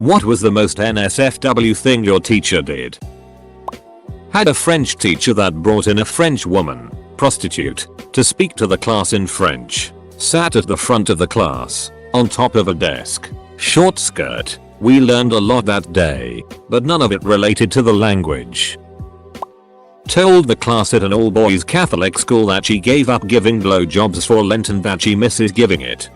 What was the most NSFW thing your teacher did? Had a French teacher that brought in a French woman, prostitute, to speak to the class in French. Sat at the front of the class, on top of a desk. Short skirt. We learned a lot that day, but none of it related to the language. Told the class at an all-boys Catholic school that she gave up giving blowjobs for Lent and that she misses giving it.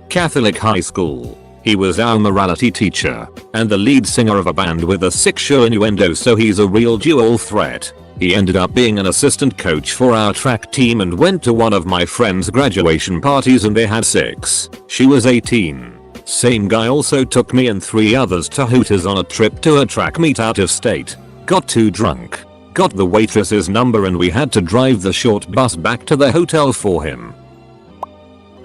Catholic high school. He was our morality teacher, and the lead singer of a band with a sexual innuendo, so he's a real dual threat. He ended up being an assistant coach for our track team and went to one of my friend's graduation parties and they had sex. She was 18. Same guy also took me and 3 others to Hooters on a trip to a track meet out of state. Got too drunk. Got the waitress's number and we had to drive the short bus back to the hotel for him.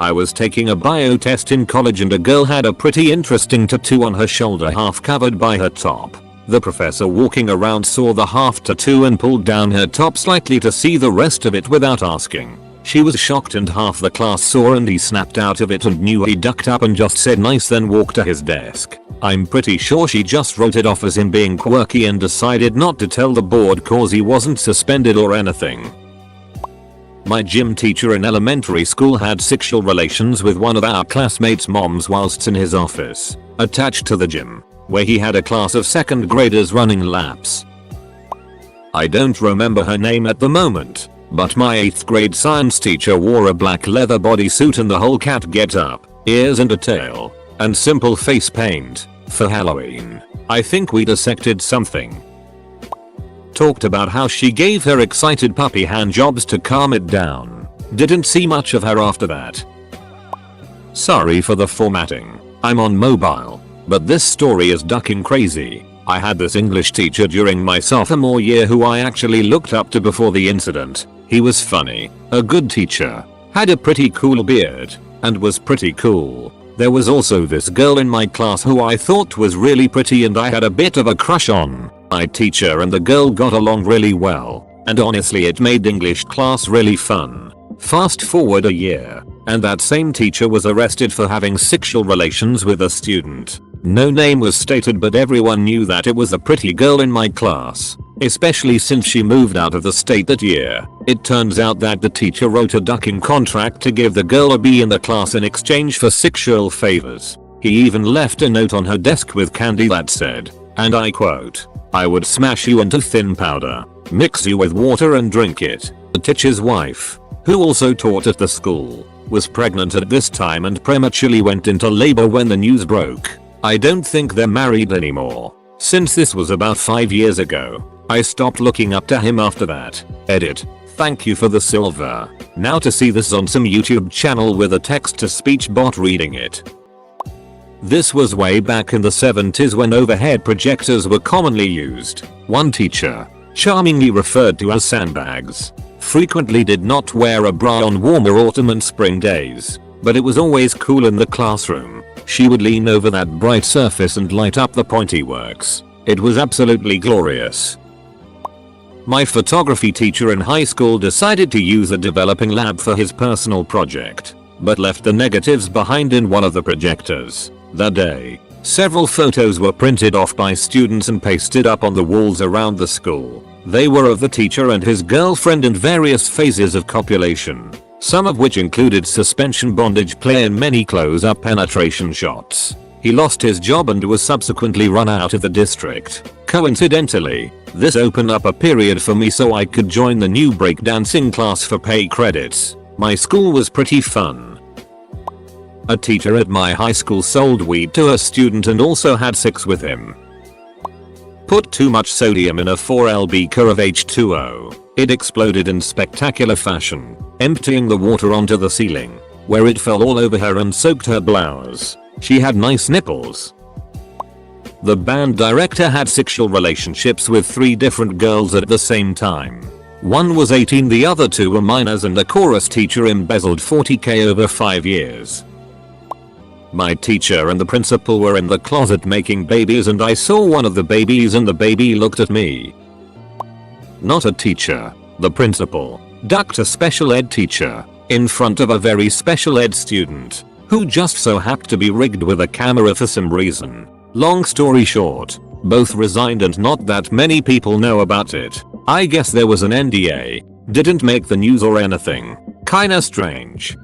I was taking a bio test in college and a girl had a pretty interesting tattoo on her shoulder half covered by her top. The professor walking around saw the half tattoo and pulled down her top slightly to see the rest of it without asking. She was shocked and half the class saw and he snapped out of it and knew. He ducked up and just said nice, then walked to his desk. I'm pretty sure she just wrote it off as him being quirky and decided not to tell the board cause he wasn't suspended or anything. My gym teacher in elementary school had sexual relations with one of our classmates' moms whilst in his office, attached to the gym, where he had a class of 2nd graders running laps. I don't remember her name at the moment, but my 8th grade science teacher wore a black leather bodysuit and the whole cat get-up, ears and a tail, and simple face paint, for Halloween. I think we dissected something. Talked about how she gave her excited puppy handjobs to calm it down. Didn't see much of her after that. Sorry for the formatting. I'm on mobile, but this story is ducking crazy. I had this English teacher during my sophomore year who I actually looked up to before the incident. He was funny, a good teacher, had a pretty cool beard, and was pretty cool. There was also this girl in my class who I thought was really pretty and I had a bit of a crush on. My teacher and the girl got along really well, and honestly it made English class really fun. Fast forward a year, and that same teacher was arrested for having sexual relations with a student. No name was stated, but everyone knew that it was a pretty girl in my class, especially since she moved out of the state that year. It turns out that the teacher wrote a ducking contract to give the girl a B in the class in exchange for sexual favors. He even left a note on her desk with candy that said, and I quote, "I would smash you into thin powder, mix you with water and drink it." The teacher's wife, who also taught at the school, was pregnant at this time and prematurely went into labor when the news broke. I don't think they're married anymore. Since this was about 5 years ago, I stopped looking up to him after that. Edit. Thank you for the silver. Now to see this on some YouTube channel with a text-to-speech bot reading it. This was way back in the 70s when overhead projectors were commonly used. One teacher, charmingly referred to as sandbags, frequently did not wear a bra on warmer autumn and spring days, but it was always cool in the classroom. She would lean over that bright surface and light up the pointy works. It was absolutely glorious. My photography teacher in high school decided to use a developing lab for his personal project, but left the negatives behind in one of the projectors. That day, several photos were printed off by students and pasted up on the walls around the school. They were of the teacher and his girlfriend in various phases of copulation, some of which included suspension bondage play and many close-up penetration shots. He lost his job and was subsequently run out of the district. Coincidentally, this opened up a period for me so I could join the new breakdancing class for pay credits. My school was pretty fun. A teacher at my high school sold weed to a student and also had sex with him. Put too much sodium in a 4L beaker of H2O. It exploded in spectacular fashion, emptying the water onto the ceiling, where it fell all over her and soaked her blouse. She had nice nipples. The band director had sexual relationships with 3 different girls at the same time. One was 18, the other 2 were minors, and the chorus teacher embezzled $40,000 over 5 years. My teacher and the principal were in the closet making babies and I saw one of the babies and the baby looked at me. Not a teacher, the principal, ducked a special ed teacher in front of a very special ed student who just so happened to be rigged with a camera for some reason. Long story short, both resigned and not that many people know about it. I guess there was an NDA. Didn't make the news or anything. Kinda strange.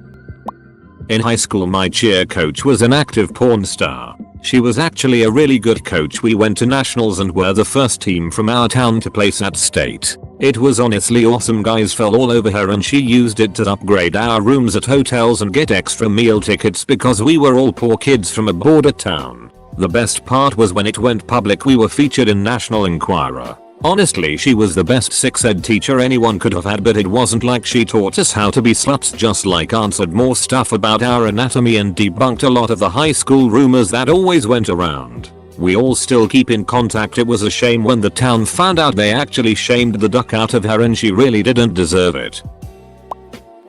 In high school my cheer coach was an active porn star. She was actually a really good coach. We went to nationals and were the first team from our town to place at state. It was honestly awesome. Guys fell all over her and she used it to upgrade our rooms at hotels and get extra meal tickets because we were all poor kids from a border town. The best part was when it went public we were featured in National Enquirer. Honestly, she was the best sex ed teacher anyone could have had, but it wasn't like she taught us how to be sluts, just like answered more stuff about our anatomy and debunked a lot of the high school rumors that always went around. We all still keep in contact. It was a shame when the town found out they actually shamed the duck out of her and she really didn't deserve it.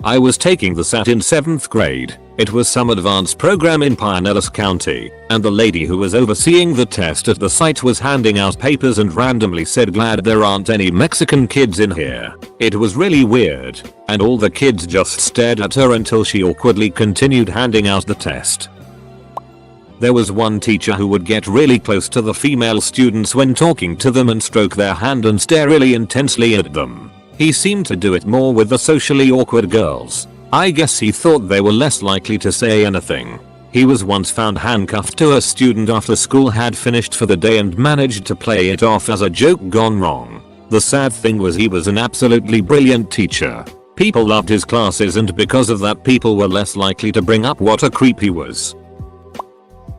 I was taking the SAT in 7th grade. It was some advanced program in Pinellas County, and the lady who was overseeing the test at the site was handing out papers and randomly said, "Glad there aren't any Mexican kids in here." It was really weird, and all the kids just stared at her until she awkwardly continued handing out the test. There was one teacher who would get really close to the female students when talking to them and stroke their hand and stare really intensely at them. He seemed to do it more with the socially awkward girls. I guess he thought they were less likely to say anything. He was once found handcuffed to a student after school had finished for the day and managed to play it off as a joke gone wrong. The sad thing was he was an absolutely brilliant teacher. People loved his classes and because of that people were less likely to bring up what a creep he was.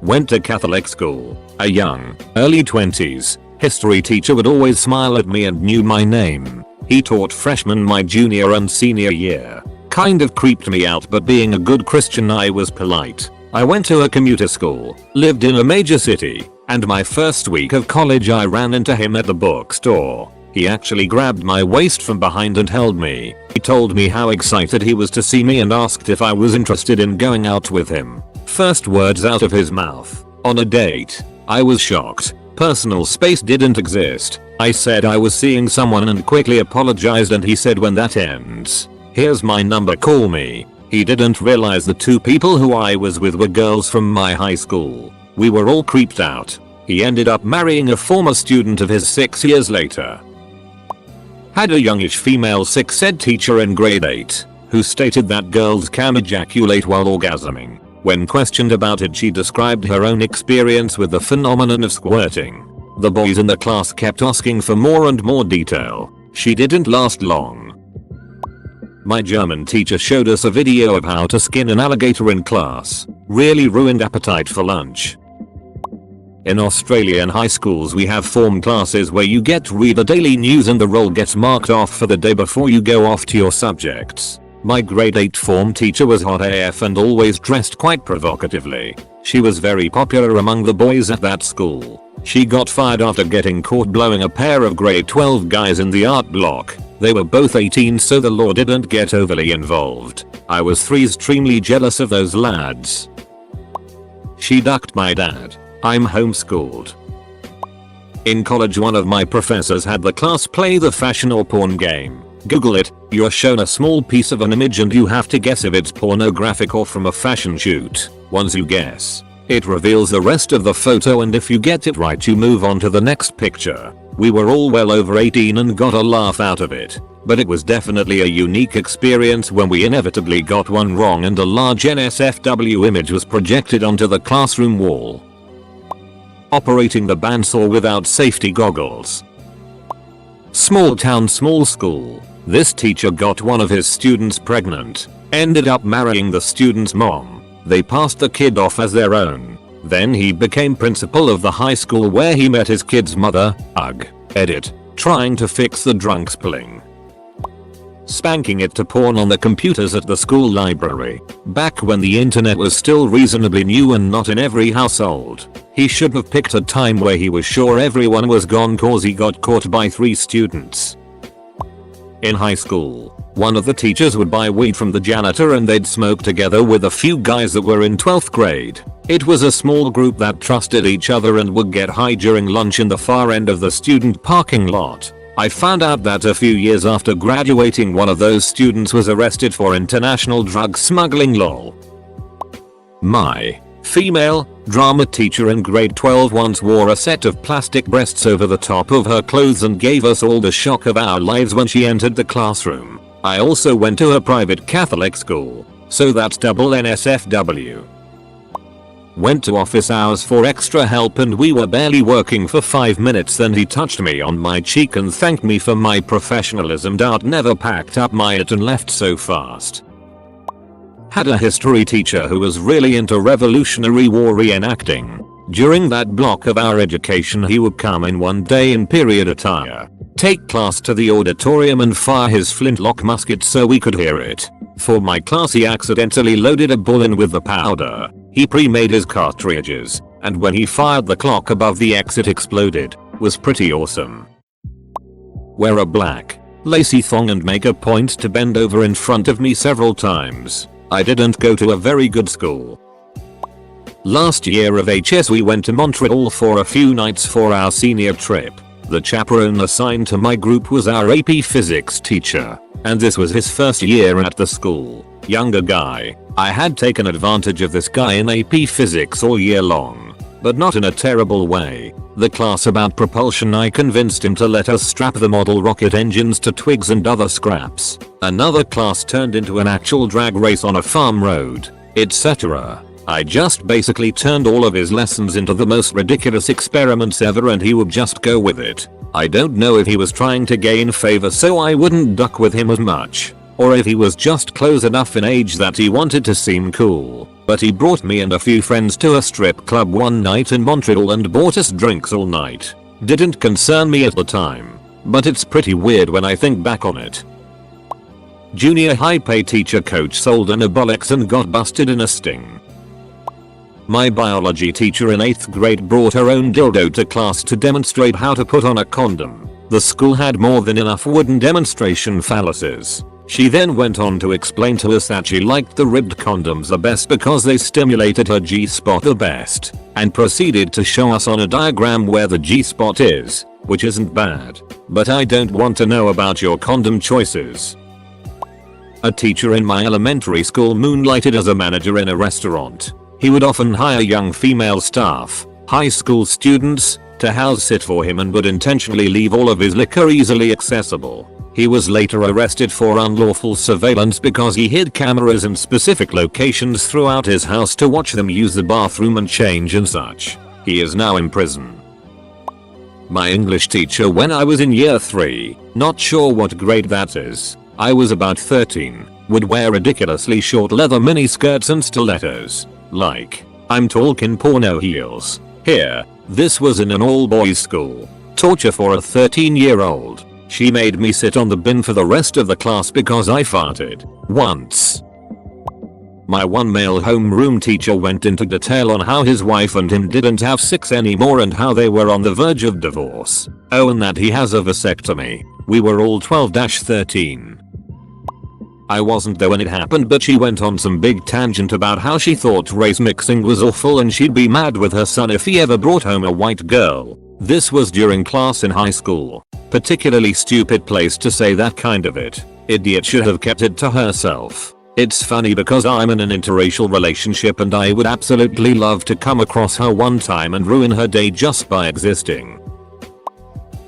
Went to Catholic school. A young, early 20s, history teacher would always smile at me and knew my name. He taught freshmen my junior and senior year. Kind of creeped me out, but being a good Christian I was polite. I went to a commuter school, lived in a major city, and my first week of college I ran into him at the bookstore. He actually grabbed my waist from behind and held me. He told me how excited he was to see me and asked if I was interested in going out with him. First words out of his mouth: on a date. I was shocked. Personal space didn't exist. I said I was seeing someone and quickly apologized, and he said, "When that ends, here's my number, call me." He didn't realize the two people who I was with were girls from my high school. We were all creeped out. He ended up marrying a former student of his 6 years later. Had a youngish female sex ed teacher in grade 8 who stated that girls can ejaculate while orgasming. When questioned about it, she described her own experience with the phenomenon of squirting. The boys in the class kept asking for more and more detail. She didn't last long. My German teacher showed us a video of how to skin an alligator in class. Really ruined appetite for lunch. In Australian high schools we have form classes where you get to read the daily news and the roll gets marked off for the day before you go off to your subjects. My grade 8 form teacher was hot AF and always dressed quite provocatively. She was very popular among the boys at that school. She got fired after getting caught blowing a pair of grade 12 guys in the art block. They were both 18, so the law didn't get overly involved. I was extremely jealous of those lads. She ducked my dad. I'm homeschooled. In college one of my professors had the class play the fashion or porn game. Google it. You're shown a small piece of an image and you have to guess if it's pornographic or from a fashion shoot. Once you guess, it reveals the rest of the photo, and if you get it right you move on to the next picture. We were all well over 18 and got a laugh out of it, but it was definitely a unique experience when we inevitably got one wrong and a large NSFW image was projected onto the classroom wall. Operating the bandsaw without safety goggles. Small town, small school. This teacher got one of his students pregnant. Ended up marrying the student's mom. They passed the kid off as their own. Then he became principal of the high school where he met his kid's mother. Ugh. Edit. Trying to fix the drunk spilling. Spanking it to porn on the computers at the school library. Back when the internet was still reasonably new and not in every household. He should have picked a time where he was sure everyone was gone cause he got caught by 3 students. In high school, one of the teachers would buy weed from the janitor and they'd smoke together with a few guys that were in 12th grade. It was a small group that trusted each other and would get high during lunch in the far end of the student parking lot. I found out that a few years after graduating one of those students was arrested for international drug smuggling. Lol. My female drama teacher in grade 12 once wore a set of plastic breasts over the top of her clothes and gave us all the shock of our lives when she entered the classroom. I also went to a private Catholic school, so that's double NSFW. Went to office hours for extra help and we were barely working for 5 minutes, then he touched me on my cheek and thanked me for my professionalism. Never packed up my it and left so fast. Had a history teacher who was really into Revolutionary War reenacting. During that block of our education he would come in one day in period attire, take class to the auditorium and fire his flintlock musket so we could hear it. For my class he accidentally loaded a ball in with the powder. He pre-made his cartridges, and when he fired the clock above the exit exploded. Was pretty awesome. Wear a black, lacy thong and make a point to bend over in front of me several times. I didn't go to a very good school. Last year of HS we went to Montreal for a few nights for our senior trip. The chaperone assigned to my group was our AP physics teacher, and this was his first year at the school. Younger guy. I had taken advantage of this guy in AP physics all year long, but not in a terrible way. The class about propulsion, I convinced him to let us strap the model rocket engines to twigs and other scraps. Another class turned into an actual drag race on a farm road, etc. I just basically turned all of his lessons into the most ridiculous experiments ever and he would just go with it. I don't know if he was trying to gain favor so I wouldn't duck with him as much, or if he was just close enough in age that he wanted to seem cool. But he brought me and a few friends to a strip club one night in Montreal and bought us drinks all night. Didn't concern me at the time, but it's pretty weird when I think back on it. Junior high pay teacher coach sold anabolics and got busted in a sting. My biology teacher in 8th grade brought her own dildo to class to demonstrate how to put on a condom. The school had more than enough wooden demonstration phalluses. She then went on to explain to us that she liked the ribbed condoms the best because they stimulated her G-spot the best, and proceeded to show us on a diagram where the G-spot is, which isn't bad, but I don't want to know about your condom choices. A teacher in my elementary school moonlighted as a manager in a restaurant. He would often hire young female staff, high school students, to house sit for him and would intentionally leave all of his liquor easily accessible. He was later arrested for unlawful surveillance because he hid cameras in specific locations throughout his house to watch them use the bathroom and change and such. He is now in prison. My English teacher when I was in year 3, not sure what grade that is, I was about 13, would wear ridiculously short leather mini skirts and stilettos. Like, I'm talking porno heels. Here, this was in an all-boys school. Torture for a 13-year-old. She made me sit on the bin for the rest of the class because I farted once. My one male homeroom teacher went into detail on how his wife and him didn't have sex anymore and how they were on the verge of divorce. Oh, and that he has a vasectomy. We were all 12-13. I wasn't there when it happened, but she went on some big tangent about how she thought race mixing was awful and she'd be mad with her son if he ever brought home a white girl. This was during class in high school. Particularly stupid place to say that kind of it. Idiot should have kept it to herself. It's funny because I'm in an interracial relationship and I would absolutely love to come across her one time and ruin her day just by existing.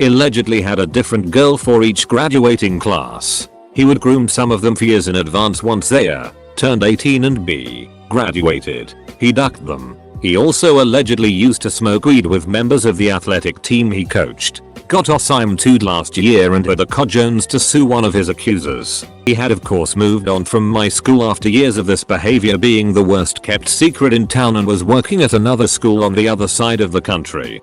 Allegedly had a different girl for each graduating class. He would groom some of them for years in advance. Once they turned 18 and graduated, he ducked them. He also allegedly used to smoke weed with members of the athletic team he coached. Got assigned last year and had the cojones to sue one of his accusers. He had of course moved on from my school after years of this behavior being the worst kept secret in town and was working at another school on the other side of the country.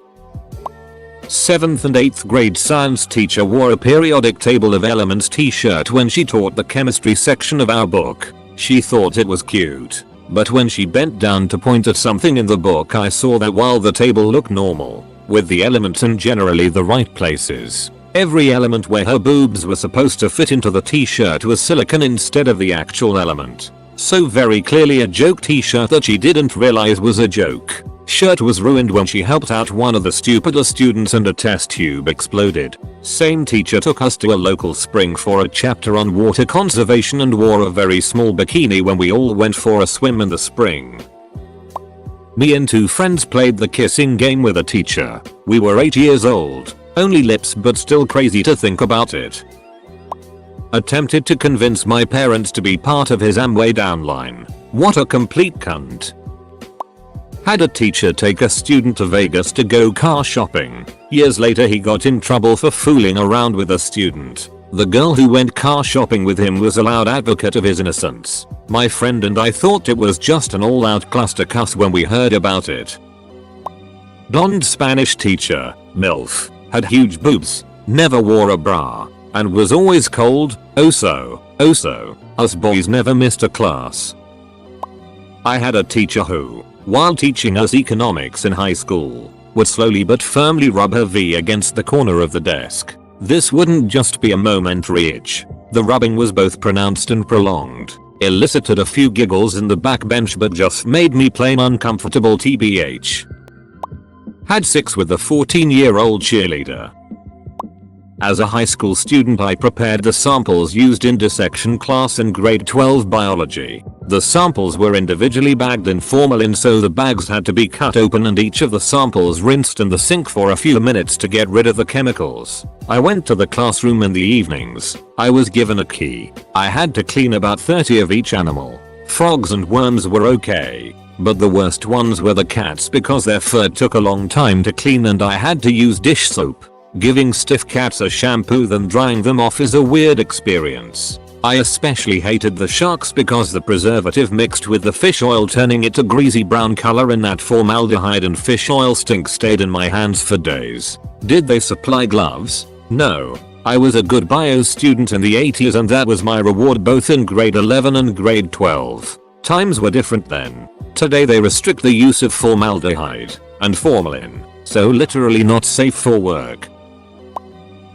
7th and 8th grade science teacher wore a periodic table of elements t-shirt when she taught the chemistry section of our book. She thought it was cute, but when she bent down to point at something in the book I saw that while the table looked normal, with the elements in generally the right places, every element where her boobs were supposed to fit into the t-shirt was silicone instead of the actual element. So very clearly a joke t-shirt that she didn't realize was a joke. Shirt was ruined when she helped out one of the stupider students and a test tube exploded. Same teacher took us to a local spring for a chapter on water conservation and wore a very small bikini when we all went for a swim in the spring. Me and 2 friends played the kissing game with a teacher. We were 8 years old. Only lips, but still crazy to think about it. Attempted to convince my parents to be part of his Amway downline. What a complete cunt. Had a teacher take a student to Vegas to go car shopping. Years later he got in trouble for fooling around with a student. The girl who went car shopping with him was a loud advocate of his innocence. My friend and I thought it was just an all-out clustercuss when we heard about it. Blonde Spanish teacher, MILF, had huge boobs, never wore a bra, and was always cold. Oh so. Us boys never missed a class. I had a teacher who, while teaching us economics in high school, would slowly but firmly rub her V against the corner of the desk. This wouldn't just be a momentary itch. The rubbing was both pronounced and prolonged. Elicited a few giggles in the backbench but just made me plain uncomfortable tbh. Had sex with a 14-year-old cheerleader. As a high school student I prepared the samples used in dissection class in grade 12 biology. The samples were individually bagged in formalin, so the bags had to be cut open and each of the samples rinsed in the sink for a few minutes to get rid of the chemicals. I went to the classroom in the evenings. I was given a key. I had to clean about 30 of each animal. Frogs and worms were okay, but the worst ones were the cats because their fur took a long time to clean and I had to use dish soap. Giving stiff cats a shampoo then drying them off is a weird experience. I especially hated the sharks because the preservative mixed with the fish oil, turning it a greasy brown color, and that formaldehyde and fish oil stink stayed in my hands for days. Did they supply gloves? No. I was a good bio student in the 80s and that was my reward both in grade 11 and grade 12. Times were different then. Today they restrict the use of formaldehyde and formalin, so literally not safe for work.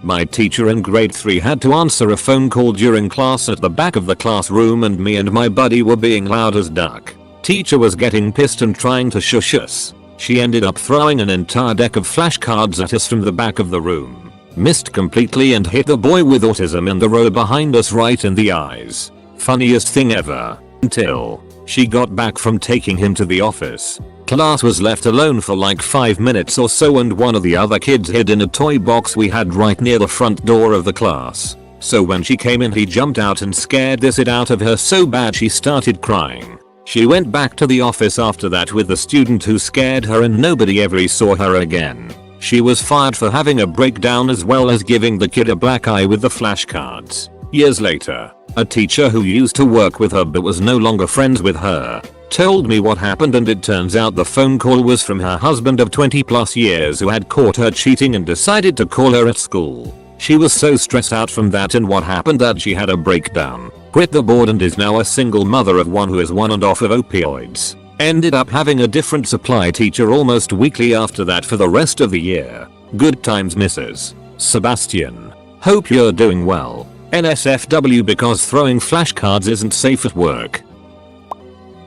My teacher in grade 3 had to answer a phone call during class at the back of the classroom and me and my buddy were being loud as duck. Teacher was getting pissed and trying to shush us. She ended up throwing an entire deck of flashcards at us from the back of the room. Missed completely and hit the boy with autism in the row behind us right in the eyes. Funniest thing ever. Until she got back from taking him to the office. Class was left alone for like 5 minutes or so and one of the other kids hid in a toy box we had right near the front door of the class. So when she came in he jumped out and scared the shit out of her so bad she started crying. She went back to the office after that with the student who scared her and nobody ever saw her again. She was fired for having a breakdown as well as giving the kid a black eye with the flashcards. Years later, a teacher who used to work with her but was no longer friends with her told me what happened, and it turns out the phone call was from her husband of 20 plus years who had caught her cheating and decided to call her at school. She was so stressed out from that and what happened that she had a breakdown, quit the board and is now a single mother of one who is on and off of opioids. Ended up having a different supply teacher almost weekly after that for the rest of the year. Good times, Mrs. Sebastian. Hope you're doing well. NSFW because throwing flashcards isn't safe at work.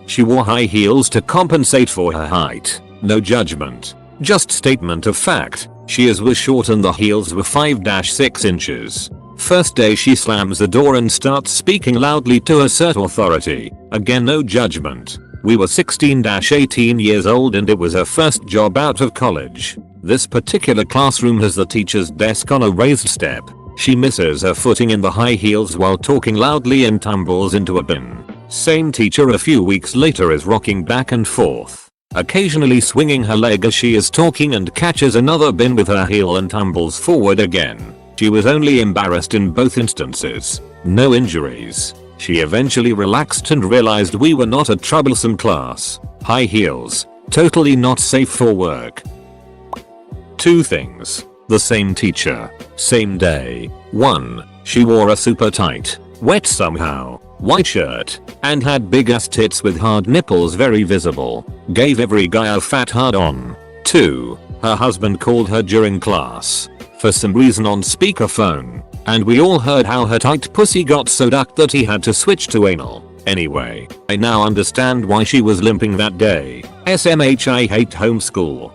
She wore high heels to compensate for her height. No judgment. Just statement of fact. She was short and the heels were 5-6 inches. First day she slams the door and starts speaking loudly to assert authority. Again, no judgment. We were 16-18 years old and it was her first job out of college. This particular classroom has the teacher's desk on a raised step. She misses her footing in the high heels while talking loudly and tumbles into a bin. Same teacher a few weeks later is rocking back and forth, occasionally swinging her leg as she is talking and catches another bin with her heel and tumbles forward again. She was only embarrassed in both instances. No injuries. She eventually relaxed and realized we were not a troublesome class. High heels. Totally not safe for work. 2 things. The same teacher. Same day. 1. She wore a super tight, wet somehow, white shirt, and had big ass tits with hard nipples very visible. Gave every guy a fat hard on. 2. Her husband called her during class, for some reason on speakerphone, and we all heard how her tight pussy got so ducked that he had to switch to anal. Anyway, I now understand why she was limping that day. SMH, I hate homeschool.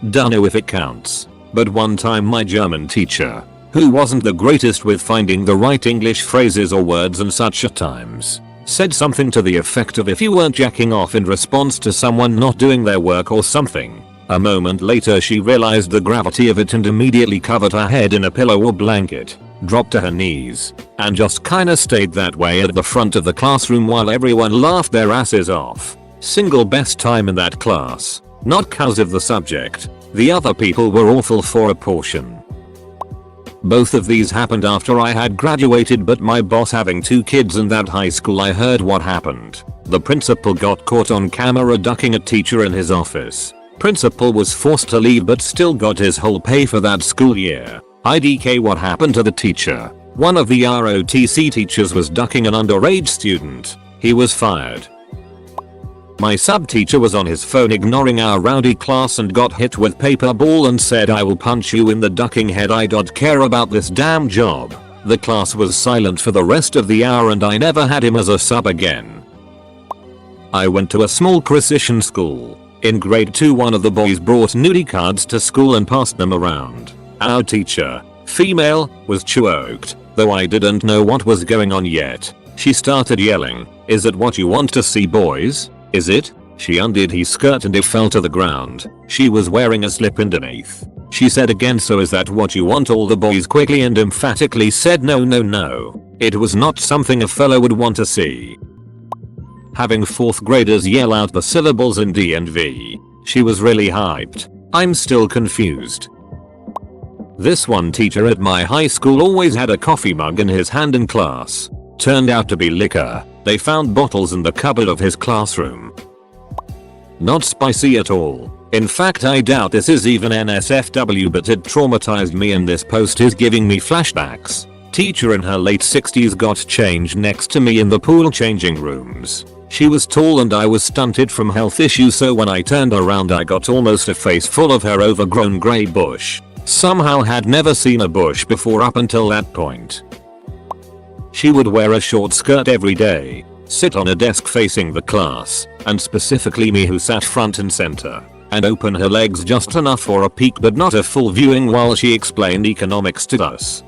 Dunno if it counts, but one time my German teacher, who wasn't the greatest with finding the right English phrases or words and such at times, Said something to the effect of if you weren't jacking off in response to someone not doing their work or something. A moment later she realized the gravity of it and immediately covered her head in a pillow or blanket, dropped to her knees, and just kinda stayed that way at the front of the classroom while everyone laughed their asses off. Single best time in that class. Not cause of the subject. The other people were awful for a portion. Both of these happened after I had graduated, but my boss having 2 kids in that high school, I heard what happened. The principal got caught on camera ducking a teacher in his office. Principal was forced to leave but still got his whole pay for that school year. IDK what happened to the teacher? One of the ROTC teachers was ducking an underage student. He was fired. My sub-teacher was on his phone ignoring our rowdy class and got hit with paper ball and said, "I will punch you in the ducking head, I don't care about this damn job." The class was silent for the rest of the hour and I never had him as a sub again. I went to a small Christian school. In grade 2 one of the boys brought nudie cards to school and passed them around. Our teacher, female, was choked, though I didn't know what was going on yet. She started yelling, "Is it what you want to see, boys? Is it?" She undid his skirt and it fell to the ground. She was wearing a slip underneath. She said again, "So is that what you want?" All the boys quickly and emphatically said no, no, no. It was not something a fellow would want to see. Having 4th graders yell out the syllables in D&V. She was really hyped. I'm still confused. This one teacher at my high school always had a coffee mug in his hand in class. Turned out to be liquor. They found bottles in the cupboard of his classroom. Not spicy at all. In fact, I doubt this is even NSFW, but it traumatized me and this post is giving me flashbacks. Teacher in her late 60s got changed next to me in the pool changing rooms. She was tall and I was stunted from health issues, so when I turned around I got almost a face full of her overgrown grey bush. Somehow had never seen a bush before up until that point. She would wear a short skirt every day, sit on a desk facing the class, and specifically me who sat front and center, and open her legs just enough for a peek but not a full viewing while she explained economics to us.